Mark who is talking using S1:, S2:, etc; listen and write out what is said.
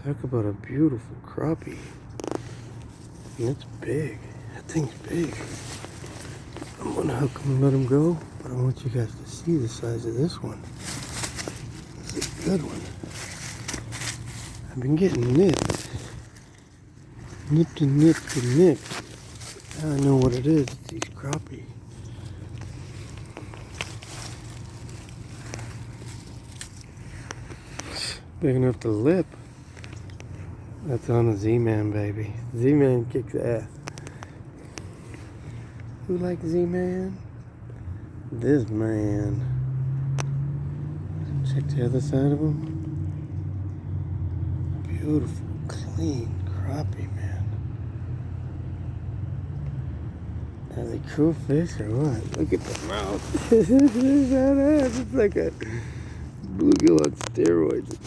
S1: Talk about a beautiful crappie. And it's big. That thing's big. I'm gonna hook him and let him go, but I want you guys to see the size of this one. It's a good one. I've been getting nipped. Nipped and nipped and nipped. Now I know what it is. It's these crappie. Big enough to lip. That's on a Z-Man, baby. Z-Man kicks ass. Who likes Z-Man? This man. Check the other side of him. Beautiful, clean crappie, man. Are they cool fish or what? Look at the mouth. It's like a bluegill on steroids.